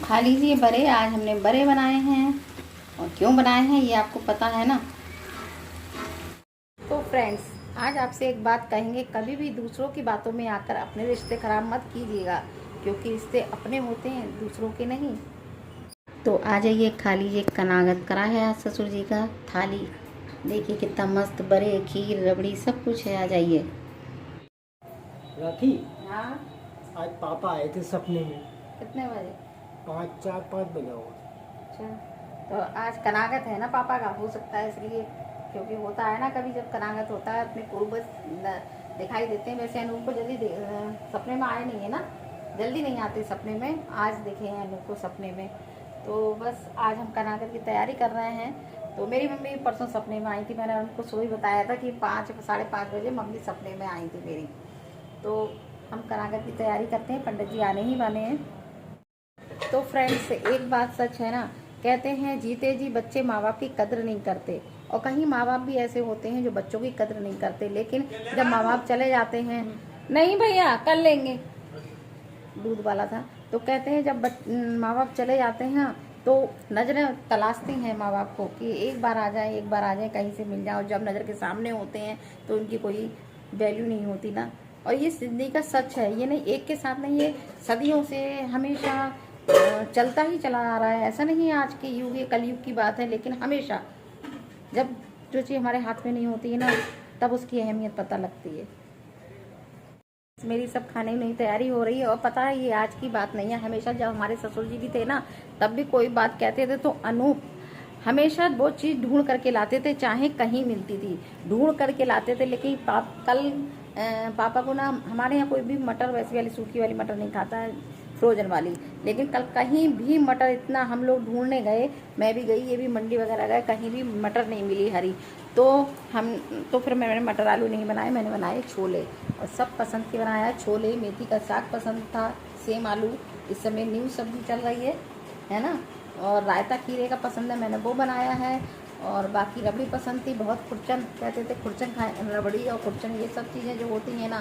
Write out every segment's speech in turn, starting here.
खा लीजिए बड़े। आज हमने बड़े बनाए हैं और क्यों बनाए हैं ये आपको पता है ना। तो फ्रेंड्स, आज आपसे एक बात कहेंगे, कभी भी दूसरों की बातों में आकर अपने रिश्ते खराब मत कीजिएगा, क्योंकि रिश्ते अपने होते हैं, दूसरों के नहीं। तो आ जाइए, खा लीजिए। कनागत करा है आज ससुर जी का थाली। देखिए कितना मस्त, बड़े, खीर, रबड़ी सब कुछ है। आ जाइए। राखी, हाँ, आज पापा आए थे सपने में। कितने बजे? 5 4 5 बजे होगा। अच्छा, तो आज कनागत है ना पापा का, हो सकता है इसलिए। क्योंकि होता है ना कभी जब कनागत होता है अपने पूर्वज दिखाई देते हैं। वैसे अनूप को जल्दी सपने में आए नहीं है ना, जल्दी नहीं आते सपने में। आज देखे हैं अनूप को सपने में। तो बस आज हम कनागत की तैयारी कर रहे हैं। तो मेरी मम्मी परसों सपने में आई थी। मैंने उनको सुबह बताया था कि 5 साढ़े 5 बजे मम्मी सपने में आई थी मेरी। तो हम कनागत की तैयारी करते हैं, पंडित जी आने ही वाले हैं। तो फ्रेंड्स, एक बात सच है ना, कहते हैं जीते जी बच्चे माँ बाप की कद्र नहीं करते, और कहीं माँ बाप भी ऐसे होते हैं जो बच्चों की कद्र नहीं करते। लेकिन जब माँ बाप चले जाते हैं, नहीं भैया कर लेंगे, दूध वाला था। तो कहते हैं जब माँ बाप चले जाते हैं ना, तो नज़रें तलाशती हैं माँ बाप को कि एक बार आ जाए, एक बार आ जाए, कहीं से मिल जाए। और जब नज़र के सामने होते हैं तो उनकी कोई वैल्यू नहीं होती ना। और ये जिंदगी का सच है, ये नहीं एक के साथ नहीं, ये सदियों से हमेशा चलता ही चला आ रहा है। ऐसा नहीं है आज के युग, ये कलयुग की बात है, लेकिन हमेशा जब जो चीज़ हमारे हाथ में नहीं होती है ना, तब उसकी अहमियत पता लगती है। मेरी सब खाने की नई तैयारी हो रही है। और पता है ये आज की बात नहीं है, हमेशा जब हमारे ससुर जी भी थे ना, तब भी कोई बात कहते थे तो अनूप हमेशा वो चीज़ ढूंढ करके लाते थे, चाहे कहीं मिलती थी, ढूंढ करके लाते थे। लेकिन कल पापा को ना, हमारे यहाँ कोई भी मटर वैसी वाली सूखी वाली मटर नहीं खाता है, फ्रोजन वाली। लेकिन कल कहीं भी मटर, इतना हम लोग ढूंढने गए, मैं भी गई, ये भी मंडी वगैरह गए, कहीं भी मटर नहीं मिली हरी। तो फिर मैंने मटर आलू नहीं बनाए, मैंने बनाए छोले। और सब पसंद के बनाया, छोले, मेथी का साग पसंद था, सेम आलू। इस समय न्यू सब्जी चल रही है ना। और रायता खीरे का पसंद है, मैंने वो बनाया है। और बाकी रबड़ी पसंद थी बहुत, खुरचन कहते थे, खुरचन खाए, रबड़ी और खुरचन ये सब चीज़ें जो होती हैं ना,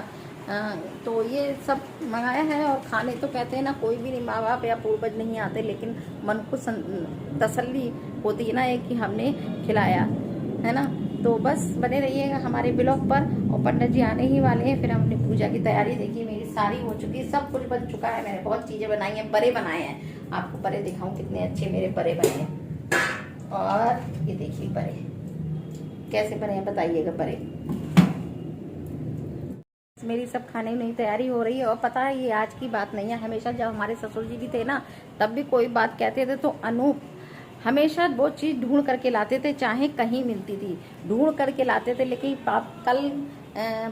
तो ये सब मंगाया है। और खाने तो कहते हैं ना, कोई भी नहीं, माँ बाप या पूर्वज नहीं आते, लेकिन मन को तसल्ली होती है ना एक, कि हमने खिलाया है ना। तो बस बने रहिएगा हमारे ब्लॉग पर। और पंडित जी आने ही वाले हैं, फिर हम अपनी पूजा की तैयारी। देखिए मेरी सारी हो चुकी है, सब कुछ बन चुका है, मैंने बहुत चीज़ें बनाई हैं, बड़े बनाए हैं। आपको बड़े दिखाऊं कितने अच्छे मेरे बड़े बने हैं। और ये देखिए बड़े कैसे बने हैं, बताइएगा बड़े। मेरी सब खाने की नई तैयारी हो रही है। और पता है ये आज की बात नहीं है, हमेशा जब हमारे ससुर जी भी थे ना, तब भी कोई बात कहते थे तो अनूप हमेशा वो चीज़ ढूंढ करके लाते थे, चाहे कहीं मिलती थी, ढूंढ करके लाते थे। लेकिन कल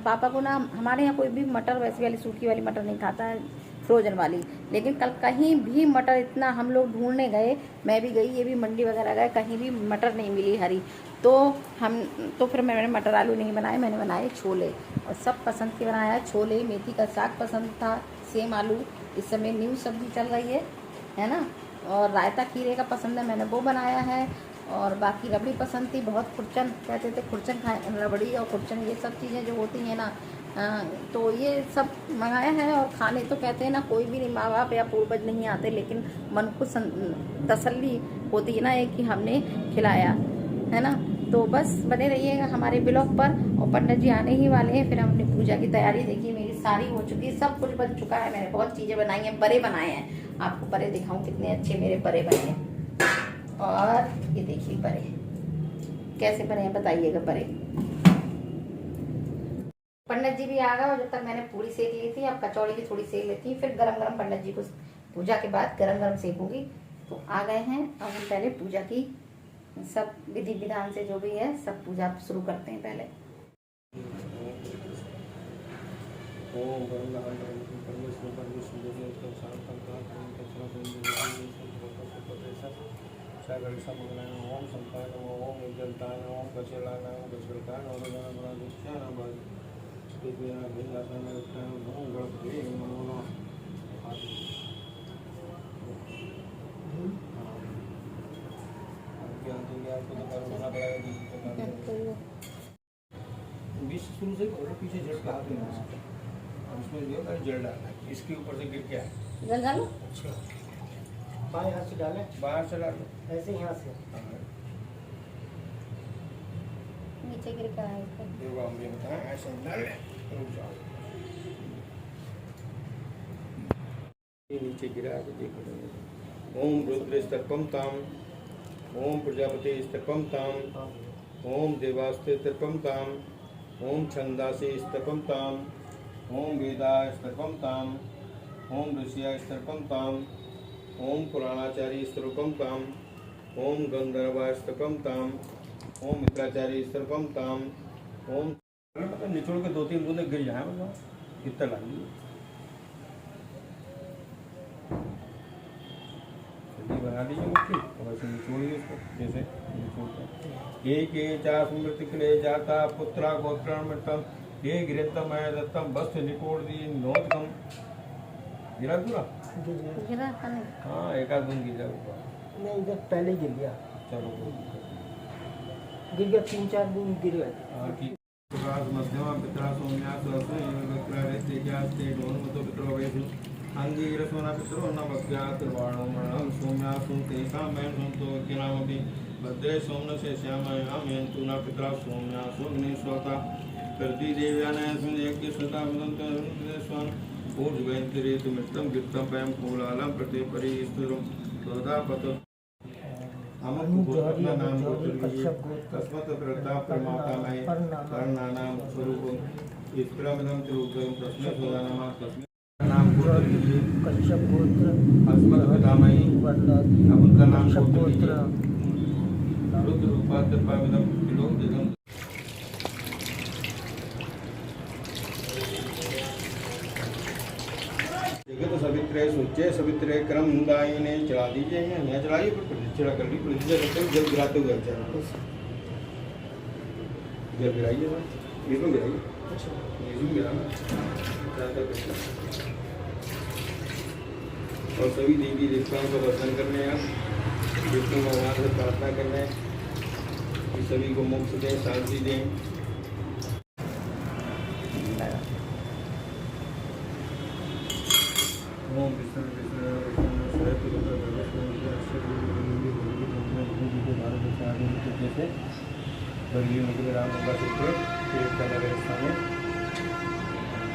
पापा को ना, हमारे यहाँ कोई भी मटर वैसी वाली सूखी वाली मटर नहीं खाता है, फ्रोजन वाली। लेकिन कल कहीं भी मटर, इतना हम लोग ढूंढने गए, मैं भी गई, ये भी मंडी वगैरह गए, कहीं भी मटर नहीं मिली हरी। तो फिर मैंने मटर आलू नहीं बनाए, मैंने बनाए छोले। और सब पसंद के बनाया, छोले, मेथी का साग पसंद था, सेम आलू। इस समय न्यू सब्जी चल रही है ना। और रायता खीरे का पसंद है, मैंने वो बनाया है। और बाकी रबड़ी पसंद थी बहुत, खुरचन कहते थे, खुरचन खाए, रबड़ी और खुरचन ये सब चीज़ें जो होती हैं ना, तो ये सब मंगाया है। और खाने तो कहते हैं ना, कोई भी नहीं, माँ बाप या पूर्वज नहीं आते, लेकिन मन को तसल्ली होती है ना एक, कि हमने खिलाया है ना। तो बस बने रहिएगा हमारे ब्लॉग पर। और पंडित जी आने ही वाले हैं, फिर हम अपनी पूजा की तैयारी। देखिए मेरी सारी हो चुकी है, सब कुछ बन चुका है, मैंने बहुत चीज़ें बनाई हैं, बड़े बनाए हैं। आपको बड़े दिखाऊं कितने अच्छे मेरे बड़े बने हैं। और ये देखिए बड़े कैसे बने हैं, बताइएगा बड़े। पंडित जी भी आ गए, और जब तक मैंने पूरी सेक ली थी, अब कचौड़ी भी थोड़ी सेक लेती, फिर गरम गरम पंडित जी को पूजा के बाद गरम गरम सेकूंगी। तो आ गए हैं, अब हम पहले पूजा की सब विधि विधान से जो भी है सब पूजा शुरू करते हैं पहले। ओम शंकराय नमः, ओम जलताय नमः, ओम कचेलाय नमः, ओम कचेलकाय नमः, बीच शुरू से पीछे झटका हाथ में और उसमें जो है जल डालना है, इसके ऊपर से गिर के आए। जल डालो। अच्छा बाएं हाथ से डालें, बाहर से डालो। ऐसे यहाँ से। हाँ, नीचे गिर का है इसका। देखो हम ये बताएं, ऐसे डाल रुक जाओ। ये नीचे गिरा के देखो। ओम रुद्र स्तर्पम ताम, ओम प्रजापति स्तर्पम ताम, ओम देवास्ते स्तर्पम ताम, ओम छंदासे स्तर्पम ताम, ओम वेदा स्तर्पम ताम, ओम ऋषिया स्तर्पम ताम, ओम पुराणाचार्य स्तर्पम ताम, ओम गंधर्वा स्तर्पम ताम, ओम मित्राचार्य स्तर्पम ताम, ओम मतलब निचोड़ के 2-3 बूंदे गिर जाए, मतलब इतना डालिए। बना लीजिए मुट्ठी और ऐसे निचोड़िए उसको, जैसे निचोड़ते एक चास्मृतिकले जाता पुत्रा गोत्रामृतम ये गृहतम है दत्तम वस्त्र निकोड़ दी नोदकम। गिरा पूरा? गिरा था नहीं। हाँ, एक आध बूंद गिर जाएगा। नहीं, इधर पहले गिर गया, चलो गिर गया, 3-4 बूंद गिर गए। हाँ ठीक। मध्यमा पित्रा सौम्यास रहते जाते ढोन मतो पित्रो वैसु अंगीरसोना पित्रो न भक्त्यात् वाणो मरणं सोम्यासु तेषां मैं संतो किनामपि भद्रे सोमन से श्यामयामेन तु न पित्रा सोम्यासु अग्निश्वता कर्ति देव्यानयस्मिन् यज्ञ सदा वदन्तं ऊर्ध्वैन्तरेतु मित्रं गिप्तं वयं कोलालं प्रति परिस्तुरं तदापत अमक गोत्र नाम गोत्र तस्मत् प्रता प्रमाता मैं कर्णानाम स्वरूप ईश्वरमिदं त्रिलोकं प्रश्न सुदानमा तस्मै नाम गोत्र कश्यप गोत्र, अस्मत् पितामही अब उनका नाम कश्यप गोत्र गोत्र, रुद्र रूपाद्यपाविदं त्रिलोकदिगं जगत सवित्रे सुच्चे सवित्रे क्रम दायिने चला दीजिए, यहाँ चलाइए, पर प्रतिष्ठा कर ली, प्रतिष्ठा करते हुए जल गिराते हुए अच्छा जल गिराइए ना, ये तो गिराइए, ये भी गिराना ज़्यादा करके। और सभी देवी देवताओं का दर्शन करने हैं, विष्णु भगवान से प्रार्थना करना है कि सभी को मोक्ष दें, शांति दें। ओम विष्णु विष्णु विष्णु सहस्र रुद्र जैसे बल्ली नगर राम गंगा सूत्र एक का नगर स्थान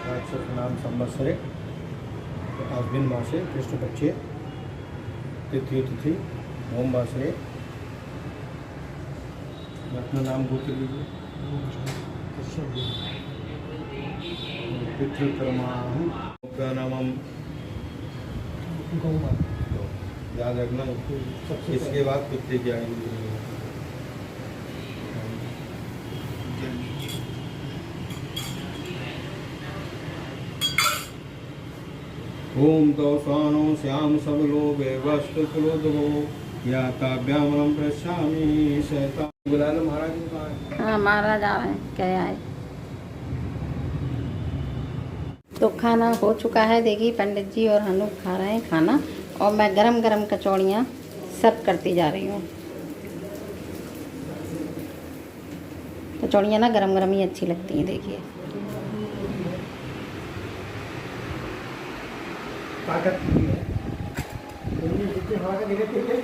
राक्षस नाम संवत्सरे आश्विन मासे कृष्ण पक्षे तृतीय तिथि ओम वासरे अपना नाम गोत्र लीजिए पितृकर्मा नाम गौमा, याद रखना। इसके बाद पितृ की आयु ओम तो स्वानो श्याम सबलो वस्तु क्रोधो या ताभ्यामरम प्रश्यामि सहता। बुला लो महाराज को। कहाँ है? हाँ, महाराज आए, क्या आए। तो खाना हो चुका है, देखिए पंडित जी और हनु खा रहे हैं खाना, और मैं गरम गरम कचौड़ियाँ सर्व करती जा रही हूँ। कचौड़ियाँ ना गरम गरम ही अच्छी लगती हैं, देखिए। ताकत की है, जितनी हवा का निकलती है